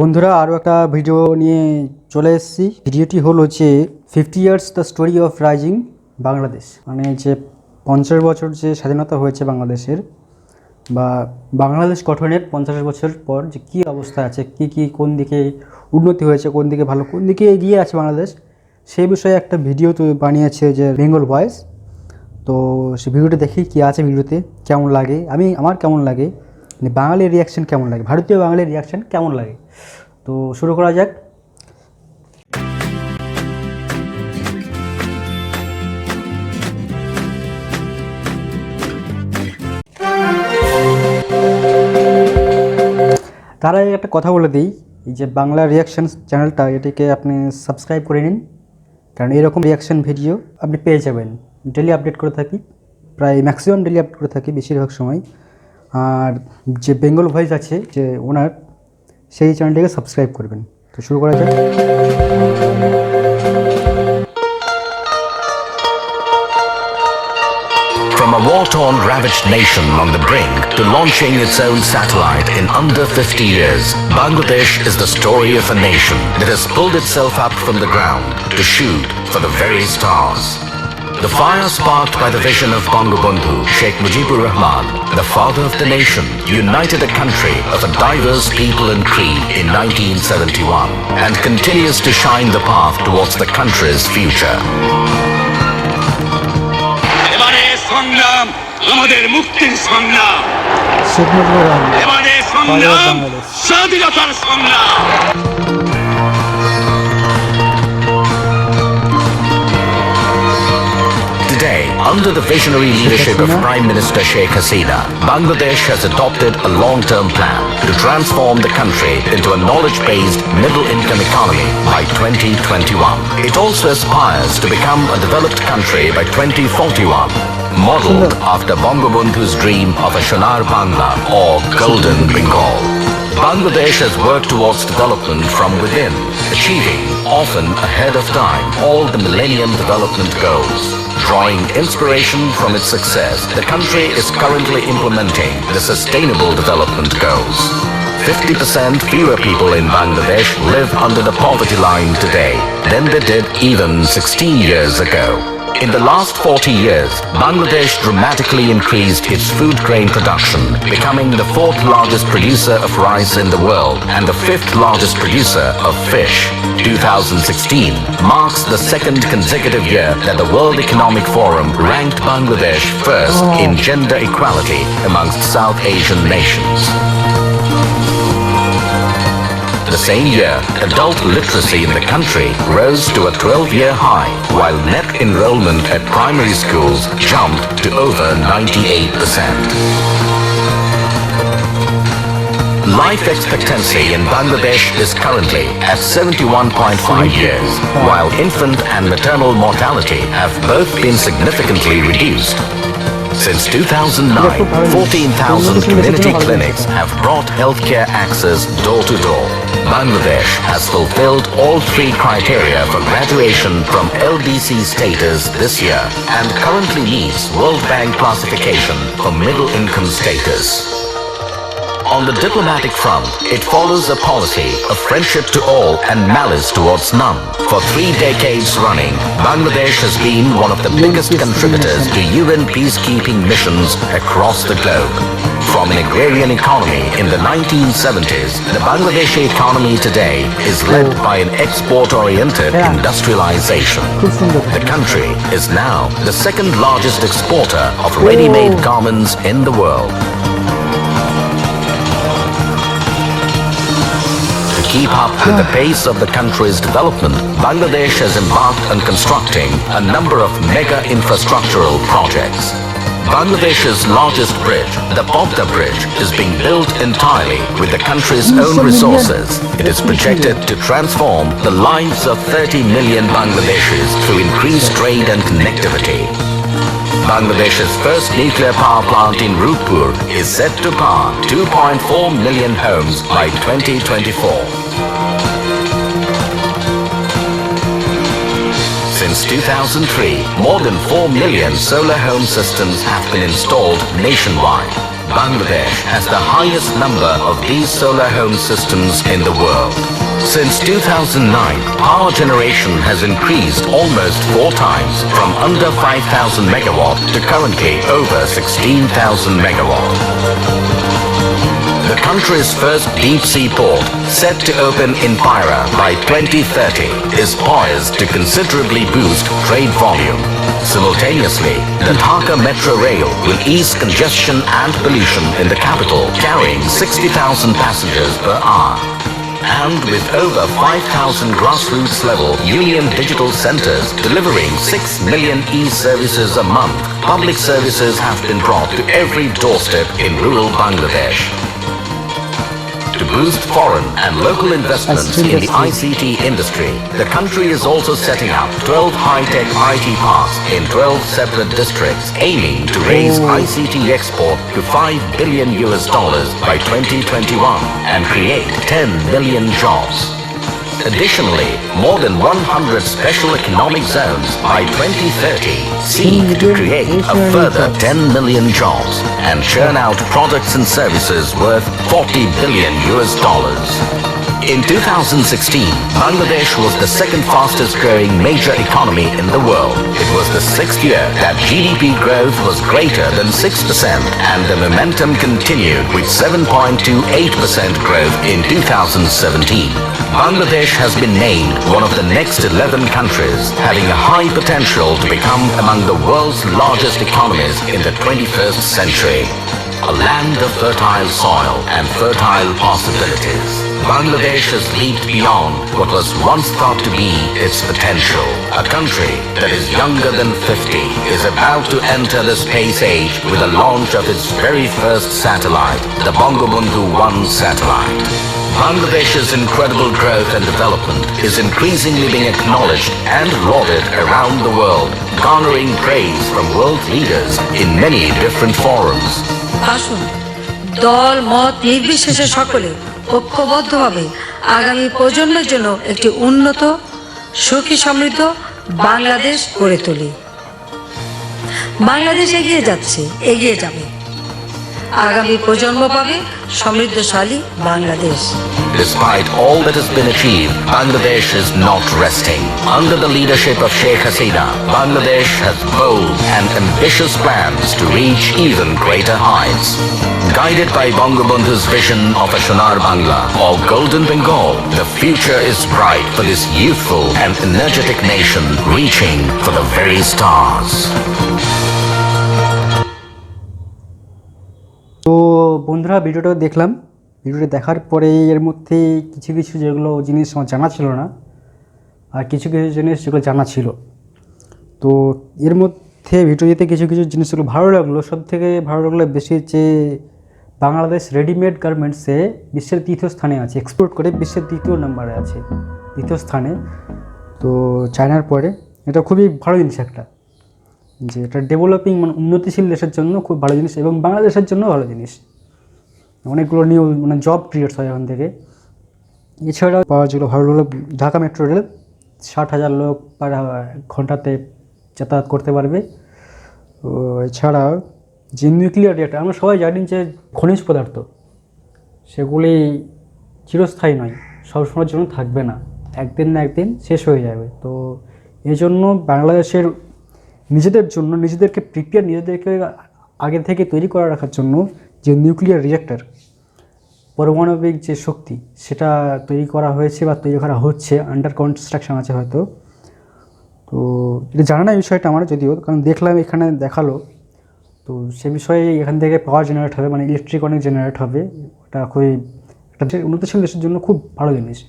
বন্ধুরা আরও একটা ভিডিও নিয়ে চলে এসেছি। ভিডিওটি হলো যে 50 years the story of rising Bangladesh, মানে যে 50 বছর যে স্বাধীনতা হয়েছে বাংলাদেশের, বা বাংলাদেশ গঠনের 50 বছর পর যে কী অবস্থা আছে, কি কোন দিকে উন্নতি হয়েছে, কোন দিকে ভালো, কোন দিকে এগিয়ে আছে বাংলাদেশ, সেই বিষয়ে একটা ভিডিও তো বানিয়েছে যে বেঙ্গল ভয়েস। তো সেই ভিডিওটা দেখি কী আছে ভিডিওতে, কেমন লাগে, আমার কেমন লাগে, মানে বাঙালির রিয়াকশান কেমন লাগে, ভারতীয় বাঙালির রিয়াকশান কেমন লাগে। তো শুরু করা যাক। তার আগে একটা কথা বলে দিই, এই যে বাংলা রিয়াকশান চ্যানেলটা, এটিকে আপনি সাবস্ক্রাইব করে নিন, কারণ এরকম রিয়াকশান ভিডিও আপনি পেয়ে যাবেন। ডেলি আপডেট করে থাকি, প্রায় ম্যাক্সিমাম ডেলি আপডেট করে থাকি বেশিরভাগ সময়। আর যে বেঙ্গল ভয়েস আছে যে ওনার, সেই চ্যানেলটিকে সাবস্ক্রাইব করবেন। তো শুরু করা যাক। From a war-torn, ravaged nation on the brink to launching its own satellite in under 50 years, Bangladesh is the story of a nation that has pulled itself up from the ground to shoot for the very stars. The fire sparked by the vision of Bangabandhu, Sheikh Mujibur Rahman, the father of the nation, united a country of a diverse people and creed in 1971 and continues to shine the path towards the country's future. সংগ্রাম আমাদের মুক্তির সংগ্রাম, এবারে সংগ্রাম স্বাধীনতার সংগ্রাম। Today, under the visionary leadership of Prime Minister Sheikh Hasina, Bangladesh has adopted a long-term plan to transform the country into a knowledge-based, middle-income economy by 2021. It also aspires to become a developed country by 2041. Modeled after Bangabandhu's dream of a Sonar Bangla or Golden Bengal. Bangladesh has worked towards development from within, achieving, often ahead of time, all the Millennium Development Goals. Drawing inspiration from its success, the country is currently implementing the Sustainable Development Goals. 50% fewer people in Bangladesh live under the poverty line today than they did even 16 years ago. In the last 40 years, Bangladesh dramatically increased its food grain production, becoming the 4th largest producer of rice in the world and the 5th largest producer of fish. 2016 marks the second consecutive year that the World Economic Forum ranked Bangladesh first in gender equality amongst South Asian nations. The same year, adult literacy in the country rose to a 12-year high, while net enrollment at primary schools jumped to over 98%. Life expectancy in Bangladesh is currently at 71.5 years, while infant and maternal mortality have both been significantly reduced. Since 2009, 14,000 community clinics have brought healthcare access door to door. Bangladesh has fulfilled all 3 criteria for graduation from LDC status this year and currently meets World Bank classification for middle income status. On the diplomatic front, it follows a policy of friendship to all and malice towards none. For 3 decades running, Bangladesh has been one of the biggest contributors to UN peacekeeping missions across the globe. From an agrarian economy in the 1970s, the Bangladeshi economy today is led by an export-oriented industrialization. The country is now the 2nd largest exporter of ready-made garments in the world. To keep up with the pace of the country's development, Bangladesh has embarked on constructing a number of mega infrastructural projects. Bangladesh's largest bridge, the Podda Bridge, is being built entirely with the country's own resources. It is projected to transform the lives of 30 million Bangladeshis through increased trade and connectivity. Bangladesh's first nuclear power plant in Rupur is set to power 2.4 million homes by 2024. Since 2003, more than 4 million solar home systems have been installed nationwide. Bangladesh has the highest number of these solar home systems in the world. Since 2009, power generation has increased almost 4 times from under 5,000 megawatt to currently over 16,000 megawatt. The country's first deep-sea port, set to open in Pyra by 2030, is poised to considerably boost trade volume. Simultaneously, the Dhaka Metro Rail will ease congestion and pollution in the capital, carrying 60,000 passengers per hour. And with over 5,000 grassroots level union digital centers delivering 6 million e-services a month, public services have been brought to every doorstep in rural Bangladesh. To boost foreign and local investments in the ICT industry, the country is also setting up 12 high-tech IT parks in 12 separate districts, aiming to raise ICT export to $5 billion by 2021 and create 10 million jobs. Additionally, more than 100 special economic zones by 2030 seek to create a further 10 million jobs and churn out products and services worth $40 billion. In 2016, Bangladesh was the second fastest growing major economy in the world. It was the 6th year that GDP growth was greater than 6% and the momentum continued with 7.28% growth in 2017. Bangladesh has been named one of the next 11 countries having a high potential to become among the world's largest economies in the 21st century. A land of fertile soil and fertile possibilities. Bangladesh has leaped beyond what was once thought to be its potential. A country that is younger than 50 is about to enter the space age with the launch of its very first satellite, the Bangabandhu 1 satellite. Bangladesh's incredible growth and development is increasingly being acknowledged and lauded around the world, garnering praise from world leaders in many different forums. আসুন দল মত নির্বিশেষে সকলে ঐক্যবদ্ধভাবে আগামী প্রজন্মের জন্য একটি উন্নত সুখী সমৃদ্ধ বাংলাদেশ গড়ে তুলি। বাংলাদেশ এগিয়ে যাচ্ছে, এগিয়ে যাবে। আগামী প্রজন্ম পাবে সমৃদ্ধশালী Bangladesh. Despite all that has been achieved, Bangladesh is not resting. Under the leadership of Sheikh Hasina, Bangladesh has bold and ambitious plans to reach even greater heights. Guided by Bangabandhu's vision of a Sonar Bangla or Golden Bengal, the future is bright for this youthful and energetic nation reaching for the very stars. তো বন্ধুরা, ভিডিওটা দেখলাম। ভিডিওটা দেখার পরে এর মধ্যে কিছু কিছু যেগুলো জিনিস আমার জানা ছিল না আর কিছু কিছু জিনিস যেগুলো জানা ছিল, তো এর মধ্যে ভিডিওতে কিছু কিছু জিনিসগুলো ভালো লাগলো। সব থেকে ভালো লাগলো বেশি যে বাংলাদেশ রেডিমেড গার্মেন্টসে বিশ্বের 3য় স্থানে আছে, এক্সপোর্ট করে বিশ্বের 2য় নম্বরে আছে, 2য় স্থানে, তো চায়নার পরে। এটা খুবই ভালো জিনিস একটা, যে এটা ডেভেলপিং মানে উন্নতিশীল দেশের জন্য খুব ভালো জিনিস এবং বাংলাদেশের জন্য ভালো জিনিস। অনেকগুলো নিউ মানে জব ক্রিয়েটস হয় এখান থেকে। এছাড়াও পাওয়া যেগুলো ভালো হলো, ঢাকা মেট্রো রেল 60,000 লোক পার ঘন্টাতে যাতায়াত করতে পারবে। তো এছাড়াও যে নিউক্লিয়ার রিঅ্যাক্টর, আমরা সবাই জানি যে খনিজ পদার্থ সেগুলি চিরস্থায়ী নয়, সবসময়ের জন্য থাকবে না, একদিন না একদিন শেষ হয়ে যাবে। তো এই জন্য বাংলাদেশের নিজেদের জন্য নিজেদেরকে প্রিপেয়ার, নিজেদেরকে আগে থেকে তৈরি করে রাখার জন্য যে নিউক্লিয়ার রিঅ্যাক্টর, পারমাণবিক যে শক্তি, সেটা তৈরি করা হয়েছে বা তৈরি করা হচ্ছে, আন্ডার কনস্ট্রাকশন আছে হয়তো। তো এটা জানা না বিষয়টা আমার, যদিও কারণ দেখলাম এখানে দেখালো। তো সে বিষয়ে এখান থেকে পাওয়ার জেনারেট হবে, মানে ইলেকট্রিক অনেক জেনারেট হবে। ওটা খুবই একটা উন্নতশীল দেশের জন্য খুব ভালো জিনিস,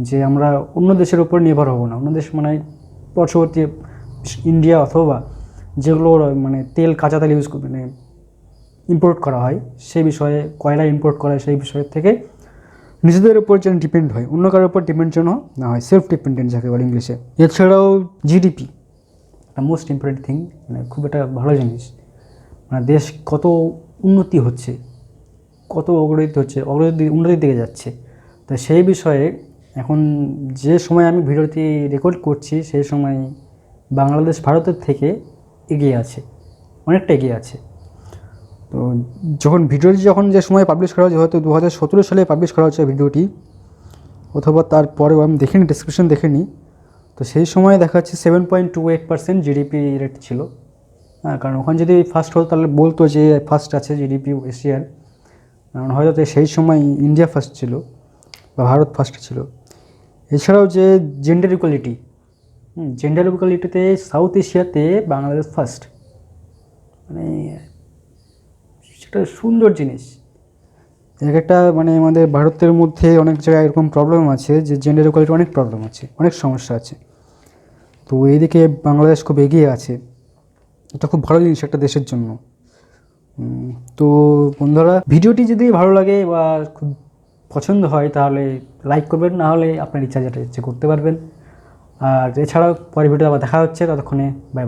যে আমরা অন্য দেশের উপর নির্ভর হব না। অন্য দেশ মানে পার্শ্ববর্তী ইন্ডিয়া অথবা যেগুলো মানে তেল, কাঁচা তেল ইউজ মানে ইম্পোর্ট করা হয়, সেই বিষয়ে কয়লা ইম্পোর্ট করা হয়, সেই বিষয়ের থেকে নিজেদের উপর যেন ডিপেন্ড হয়, অন্য কারোর উপর ডিপেন্ড যেন না হয়, সেলফ ডিপেন্ডেন্ট যাকে বলে ইংলিশে। এছাড়াও জিডিপি একটা মোস্ট ইম্পর্টেন্ট থিং, মানে খুব একটা ভালো জিনিস। মানে দেশ কত উন্নতি হচ্ছে, কত অগ্রগতি হচ্ছে, উন্নতির দিকে যাচ্ছে। তো সেই বিষয়ে এখন যে সময় আমি ভিডিওটি রেকর্ড করছি, সেই সময় বাংলাদেশ ভারতের থেকে এগিয়ে আছে, অনেকটা এগিয়ে আছে। তো যখন ভিডিওটি যে সময় পাবলিশ করা হয়েছে, হয়তো 2017 সালে পাবলিশ করা হচ্ছে ভিডিওটি, অথবা তারপরেও আমি দেখিনি, ডিসক্রিপশন দেখিনি। তো সেই সময় দেখা যাচ্ছে 7.28% জিডিপি রেট ছিল। হ্যাঁ, কারণ ওখানে যদি ফার্স্ট হতো তাহলে বলতো যে ফার্স্ট আছে জিডিপি এশিয়ার, কারণ হয়তো সেই সময় ইন্ডিয়া ফার্স্ট ছিল বা ভারত ফার্স্ট ছিল। এছাড়াও যে জেন্ডার ইকুয়ালিটি, জেন্ডার ইকুয়ালিটিতে সাউথ এশিয়াতে বাংলাদেশ ফার্স্ট, মানে সেটা সুন্দর জিনিস। এক একটা মানে আমাদের ভারতের মধ্যে অনেক জায়গায় এরকম প্রবলেম আছে যে জেন্ডার ইকুয়ালিটি অনেক প্রবলেম আছে, অনেক সমস্যা আছে। তো এইদিকে বাংলাদেশ খুব এগিয়ে আছে, এটা খুব ভালো জিনিস একটা দেশের জন্য। তো বন্ধুরা, ভিডিওটি যদি ভালো লাগে বা খুব পছন্দ হয় তাহলে লাইক করবেন, না হলে আপনার ইচ্ছা যেটা ইচ্ছে করতে পারবেন। আর এছাড়াও পরে ভিডিও আবার দেখা হচ্ছে, ততক্ষণে বাই।